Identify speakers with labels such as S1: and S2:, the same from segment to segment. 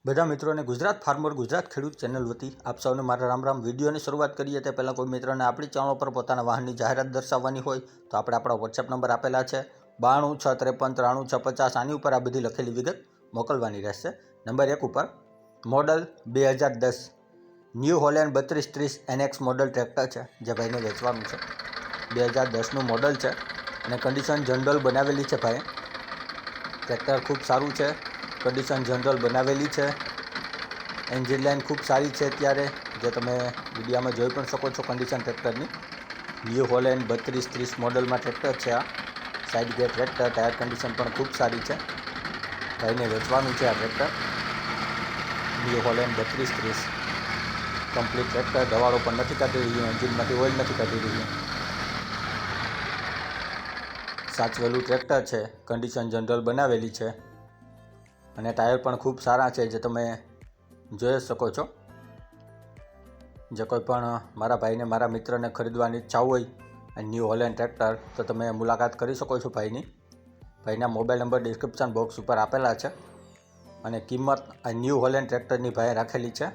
S1: બધા મિત્રોને ગુજરાત ફાર્મર ગુજરાત ખેડૂત ચેનલ વતી આપ સૌને મારા રામ રામ. વિડીયોની શરૂઆત કરીએ તે પહેલાં કોઈ મિત્રને આપણી ચેનલ પર પોતાના વાહનની જાહેરાત દર્શાવવાની હોય તો આપણે આપણા વોટ્સએપ નંબર આપેલા છે 9263533650. આની ઉપર આ બધી લખેલી વિગત મોકલવાની રહેશે. નંબર 1 ઉપર model 2010 new Holland 3230 NX model tractor છે જે ભાઈને વેચવાનું છે. 2010નું મોડલ છે અને કન્ડિશન જનરલ બનાવેલી છે ભાઈ. ટ્રેક્ટર ખૂબ સારું છે, કન્ડિશન જનરલ બનાવેલી છે. એન્જિન લાઇન ખૂબ સારી છે અત્યારે, જે તમે વિડીયામાં જોઈ પણ શકો છો. કન્ડિશન ટ્રેક્ટરની ન્યૂ હોલેન્ડ 3230 મોડલમાં ટ્રેક્ટર છે આ. Side gear tractor, tyre condition પણ ખૂબ સારી છે. ભાઈને વેચવાનું છે આ tractor. New Holland 3230 complete tractor. દવાડો પણ નથી કાઢી રહ્યું, એન્જિનમાંથી ઓઇલ નથી કાઢી રહ્યું. સાચવેલું ટ્રેક્ટર છે, કન્ડિશન જનરલ બનાવેલી છે અને ટાયર પણ ખૂબ સારા છે જે તમે જોઈ શકો છો. જે કોઈ પણ મારા ભાઈને, મારા મિત્રને ખરીદવાની ઈચ્છા હોય ન્યૂ હોલેન્ડ ટ્રેક્ટર તો તમે મુલાકાત કરી શકો છો ભાઈની. ભાઈના મોબાઈલ નંબર ડિસ્ક્રિપ્શન બોક્સ ઉપર આપેલા છે અને કિંમત આ ન્યૂ હોલેન્ડ ટ્રેક્ટરની ભાઈએ રાખેલી છે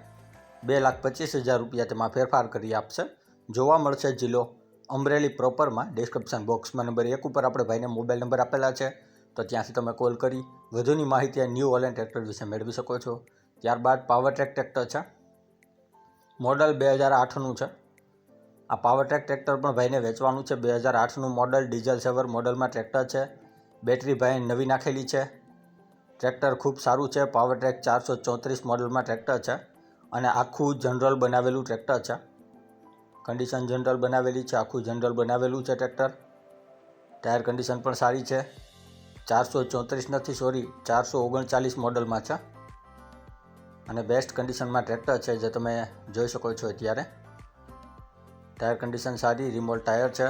S1: 2,25,000 રૂપિયા. તેમાં ફેરફાર કરી આપશે. જોવા મળશે જિલ્લો અમરેલી પ્રોપરમાં. ડિસ્ક્રિપ્શન બોક્સમાં નંબર 1 ઉપર આપણે ભાઈને મોબાઈલ નંબર આપેલા છે, તો ત્યાંથી તમે કોલ કરી વધુની માહિતી આ ન્યૂ હોલેન્ડ ટ્રેક્ટર વિશે મેળવી શકો છો. ત્યારબાદ પાવર ટ્રેક ટ્રેક્ટર છે, મોડલ 2008નું છે. આ પાવર ટ્રેક ટ્રેક્ટર પણ ભાઈને વેચવાનું છે. 2008નું મોડલ, ડીઝલ સેવર મોડલમાં ટ્રેક્ટર છે. બેટરી ભાઈ નવી નાખેલી છે. ટ્રેક્ટર ખૂબ સારું છે. પાવર ટ્રેક 434 મોડલમાં ટ્રેક્ટર છે અને આખું જનરલ બનાવેલું ટ્રેક્ટર છે. કન્ડિશન જનરલ બનાવેલી છે, આખું જનરલ બનાવેલું છે ટ્રેક્ટર. ટાયર કન્ડિશન પણ સારી છે. 434 નથી, સોરી 439 મોડલમાં છે અને બેસ્ટ કન્ડિશનમાં ટ્રેક્ટર છે જે તમે જોઈ શકો છો અત્યારે. ટાયર કન્ડિશન સારી, રિમોટ ટાયર છે,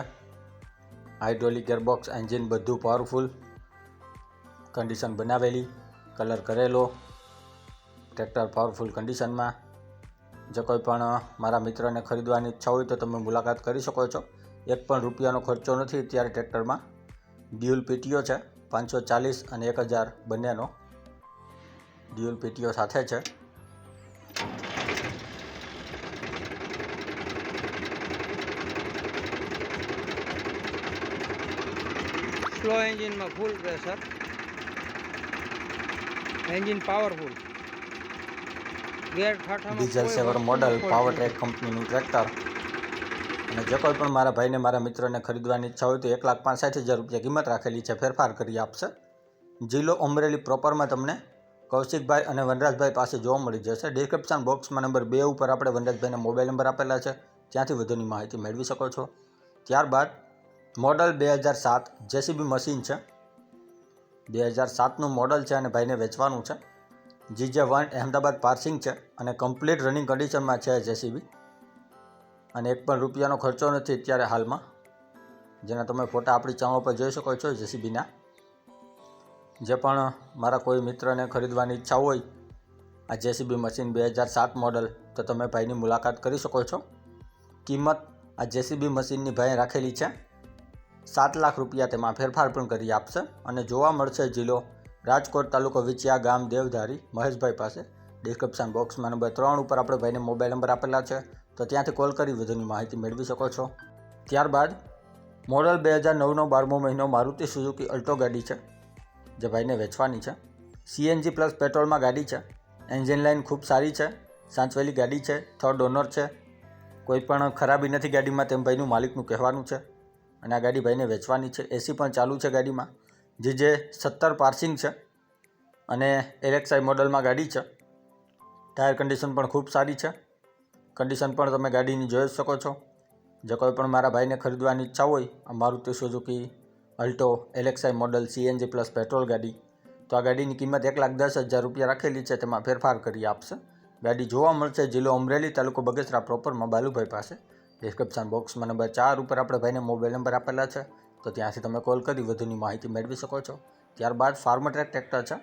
S1: હાઇડ્રોલિક ગેરબોક્સ, એન્જિન બધું પાવરફુલ, કન્ડિશન બનાવેલી, કલર કરેલો ટ્રેક્ટર પાવરફુલ કન્ડિશનમાં. જો કોઈ પણ મારા મિત્રને ખરીદવાની ઈચ્છા હોય તો તમે મુલાકાત કરી શકો છો. 1 પણ રૂપિયાનો ખર્ચો નથી અત્યારે ટ્રેક્ટરમાં. ડ્યુઅલ પીટીઓ છે, 540 અને 1000 બંનેનો ડ્યુઅલ પીટીઓ સાથે છે.
S2: સ્લો એન્જિનમાં ફૂલ પ્રેશર, એન્જિન પાવરફુલ, ગેર ઠાઠામાં
S1: ડીઝલ સેવર મોડલ, પાવર ટ્રેક કંપનીનું ટ્રેક્ટર. અને જે કોઈ પણ મારા ભાઈને, મારા મિત્રને ખરીદવાની ઈચ્છા હોય તો 1,65,000 રૂપિયા કિંમત રાખેલી છે. ફેરફાર કરી આપશે. જિલ્લો અમરેલી પ્રોપરમાં તમને કૌશિકભાઈ અને વનરાજભાઈ પાસે જોવા મળી જશે. ડિસ્ક્રિપ્શન બોક્સમાં નંબર 2 ઉપર આપણે વનરાજભાઈના મોબાઈલ નંબર આપેલા છે, ત્યાંથી વધુની માહિતી મેળવી શકો છો. ત્યારબાદ મોડલ 2007 જેસીબી મશીન છે. 2007નું મોડલ છે અને ભાઈને વેચવાનું છે. GJ1 અહેમદાબાદ પાર્સિંગ છે અને કમ્પ્લીટ રનિંગ કન્ડિશનમાં છે જેસીબી. અને 1 પણ રૂપિયાનો ખર્ચો નથી અત્યારે હાલમાં, જેના તમે ફોટા આપણી ચેનલ પર જોઈ શકો છો જેસીબીના. જે પણ મારા કોઈ મિત્રને ખરીદવાની ઈચ્છા હોય આ જેસીબી મશીન 2007 મોડલ તો તમે ભાઈની મુલાકાત કરી શકો છો. કિંમત આ જેસીબી મશીનની ભાઈએ રાખેલી છે 7 લાખ રૂપિયા. તેમાં ફેરફાર પણ કરી આપશે અને જોવા મળશે જિલ્લો રાજકોટ, તાલુકો વિછિયા, ગામ દેવધારી, મહેશભાઈ પાસે. ડિસ્ક્રિપ્શન બોક્સમાં નંબર 3 ઉપર આપણે ભાઈને મોબાઈલ નંબર આપેલા છે, તો ત્યાંથી કોલ કરી વધુની માહિતી મેળવી શકો છો. ત્યારબાદ મોડલ 2009નો 12મો મહિનો મારુતિ સુઝુકી અલ્ટો ગાડી છે જે ભાઈને વેચવાની છે. CNG પ્લસ પેટ્રોલમાં ગાડી છે. એન્જિન લાઇન ખૂબ સારી છે, સાચવેલી ગાડી છે, 3rd ઓનર છે. કોઈ પણ ખરાબી નથી ગાડીમાં તેમ ભાઈનું માલિકનું કહેવાનું છે અને આ ગાડી ભાઈને વેચવાની છે. AC પણ ચાલુ છે ગાડીમાં. GJ17 પાર્સિંગ છે અને LXI મોડલમાં ગાડી છે. ટાયર કન્ડિશન પણ ખૂબ સારી છે. કન્ડિશન પણ તમે ગાડીની જોઈ શકો છો. જે કોઈ પણ મારા ભાઈને ખરીદવાની ઈચ્છા હોય આ Maruti Suzuki Alto LXI model CNG plus petrol ગાડી, તો આ ગાડીની કિંમત 1,10,000 રૂપિયા રાખેલી છે. તેમાં ફેરફાર કરી આપશે. ગાડી જોવા મળશે જિલ્લો અમરેલી, તાલુકો બગસરા પ્રોપરમાં, બાલુભાઈ પાસે. ડિસ્ક્રિપ્શન બોક્સમાં નંબર 4 ઉપર આપણે ભાઈને મોબાઈલ નંબર આપેલા છે, તો ત્યાંથી તમે કોલ કરી વધુની માહિતી મેળવી શકો છો. ત્યારબાદ ફાર્મર ટ્રેક ટ્રેક્ટર છે.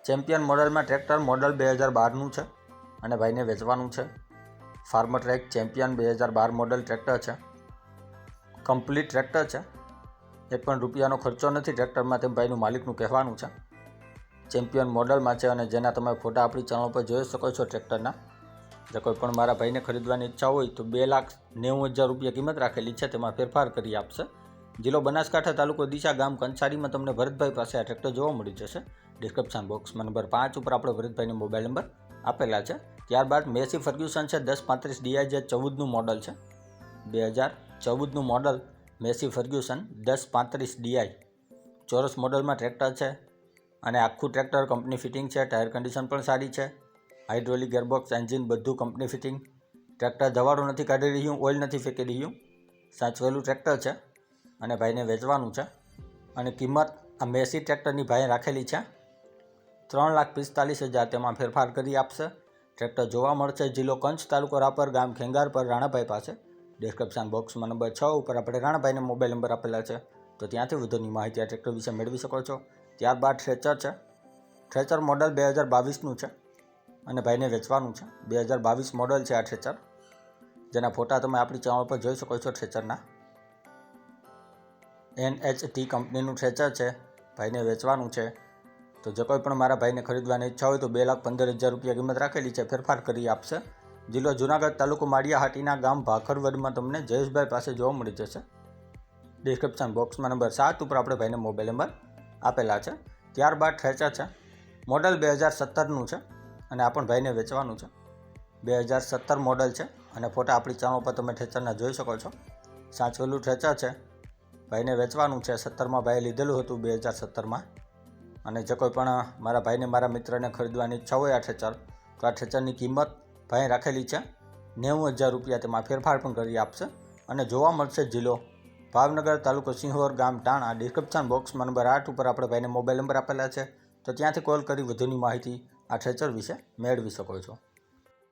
S1: ચેમ્પિયન મોડલમાં ટ્રેક્ટર, મોડલ 2012નું છે અને ભાઈને વેચવાનું છે. Farmer track champion 2012 model tractor છે. કમ્પ્લીટ ટ્રેક્ટર છે. 1 પણ રૂપિયાનો ખર્ચો નથી ટ્રેક્ટરમાં તેમ ભાઈનું માલિકનું કહેવાનું છે. ચેમ્પિયન મોડલમાં છે અને જેના તમે ફોટા આપણી ચેનલ પર જોઈ શકો છો ટ્રેક્ટરના. જો કોઈ પણ મારા ભાઈને ખરીદવાની ઈચ્છા હોય તો 2,90,000 રૂપિયા કિંમત રાખેલી છે, તેમાં ફેરફાર કરી આપશે. જિલ્લો બનાસકાંઠા, તાલુકો ડીસા, ગામ કંસારીમાં તમને ભરતભાઈ પાસે આ ટ્રેક્ટર જોવા મળી જશે. ડિસ્ક્રિપ્શન બોક્સમાં નંબર 5 ઉપર આપણે ભરતભાઈનો મોબાઈલ નંબર આપેલા છે. ત્યારબાદ મેસી ફર્ગ્યુસન છે 1035 DI, જે 14નું મોડલ છે. 2014નું મોડલ મેસી ફર્ગ્યુસન 1035 DI ચોરસ મોડલમાં ટ્રેક્ટર છે અને આખું ટ્રેક્ટર કંપની ફિટિંગ છે. ટાયર કન્ડિશન પણ સારી છે. હાઇડ્રોલિક ગેરબોક્સ, એન્જિન બધું કંપની ફિટિંગ. ટ્રેક્ટર ધવાડું નથી કાઢી રહ્યું, ઓઇલ નથી ફેંકી રહ્યું. સાચવેલું ટ્રેક્ટર છે અને ભાઈને વેચવાનું છે. અને કિંમત આ મેસી ટ્રેક્ટરની ભાઈએ રાખેલી છે 3,45,000, તેમાં ફેરફાર કરી આપશે. ટ્રેક્ટર જોવા મળશે જિલ્લો કચ્છ, તાલુકો રાપર, ગામ ખેંગારપર, રાણાભાઈ પાસે. ડિસ્ક્રિપ્શન બોક્સમાં નંબર 6 ઉપર આપણે રાણાભાઈને મોબાઈલ નંબર આપેલા છે, તો ત્યાંથી વધુની માહિતી આ ટ્રેક્ટર વિશે મેળવી શકો છો. ત્યારબાદ થ્રેચર છે. થ્રેચર મોડલ 2022નું છે અને ભાઈને વેચવાનું છે. 2022 મોડલ છે આ થ્રેચર, જેના ફોટા તમે આપણી ચેનલ પર જોઈ શકો છો. થ્રેચરના NHT કંપનીનું થ્રેચર છે, ભાઈને વેચવાનું છે. તો જો કોઈ પણ મારા ભાઈને ખરીદવાની ઈચ્છા હોય તો 2,15,000 રૂપિયા કિંમત રાખેલી છે, ફેરફાર કરી આપશે. જિલ્લો જુનાગઢ, તાલુકો માળિયાહાટીના, ગામ ભાખરવડમાં તમને જયેશભાઈ પાસે જોવા મળી જશે. ડિસ્ક્રિપ્શન બોક્સમાં નંબર 7 ઉપર આપણે ભાઈને મોબાઈલ નંબર આપેલા છે. ત્યારબાદ થ્રેચર છે. મોડલ 2017નું છે અને આ પણ ભાઈને વેચવાનું છે. 2017 મોડલ છે અને ફોટા આપણી ચેનલ પર તમે થ્રેચરના જોઈ શકો છો. સાચવેલું થ્રેચર છે, ભાઈને વેચવાનું છે. 17માં ભાઈએ લીધેલું હતું, 2017માં. અને જો કોઈ પણ મારા ભાઈને, મારા મિત્રને ખરીદવાની ઈચ્છા હોય આ થ્રેચર, તો આ થ્રેચરની કિંમત ભાઈ રાખેલી છે 90,000 રૂપિયા, તેમાં ફેરફાર પણ કરી આપશે. અને જોવા મળશે જિલ્લો ભાવનગર, તાલુકો સિંહોર, ગામ ટાણા. ડિસ્ક્રિપ્શન બોક્સમાં નંબર 8 ઉપર આપણે ભાઈને મોબાઈલ નંબર આપેલા છે, તો ત્યાંથી કોલ કરી વધુની માહિતી આ થ્રેચર વિશે મેળવી શકો છો.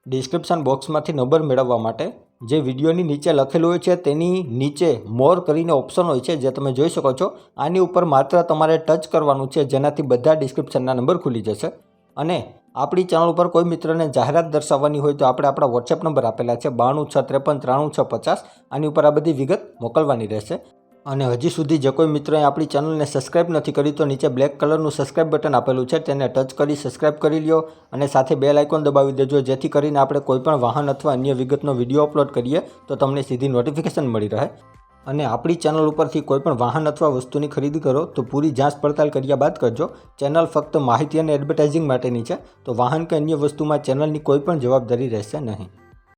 S1: ડિસ્ક્રિપ્શન બોક્સમાંથી નંબર મેળવવા માટે જે વિડીયોની નીચે લખેલું હોય છે તેની નીચે મોર કરીને ઓપ્શન હોય છે, જે તમે જોઈ શકો છો. આની ઉપર માત્ર તમારે ટચ કરવાનું છે, જેનાથી બધા ડિસ્ક્રિપ્શનના નંબર ખુલી જશે. અને આપણી ચેનલ ઉપર કોઈ મિત્રને જાહેરાત દર્શાવવાની હોય તો આપણે આપણા વોટ્સએપ નંબર આપેલા છે 9263539650. આની ઉપર આ બધી વિગત મોકલવાની રહેશે. અને હજી સુધી જે કોઈ મિત્રોએ આપણી ચેનલને સબસ્ક્રાઇબ નથી કરી તો નીચે બ્લેક કલરનું સબસ્ક્રાઇબ બટન આપેલું છે, તેને ટચ કરી સબસ્ક્રાઇબ કરી લ્યો અને સાથે બેલ આઇકોન દબાવી દેજો, જેથી કરીને આપણે કોઈપણ વાહન અથવા અન્ય વિગતનો વિડીયો અપલોડ કરીએ તો તમને સીધી નોટિફિકેશન મળી રહે. અને આપણી ચેનલ ઉપરથી કોઈપણ વાહન અથવા વસ્તુની ખરીદી કરો તો પૂરી જાંચ પડતાલ કર્યા બાદ કરજો. ચેનલ ફક્ત માહિતી અને એડવર્ટાઇઝિંગ માટેની છે, તો વાહન કે અન્ય વસ્તુમાં ચેનલની કોઈ પણ જવાબદારી રહેશે નહીં.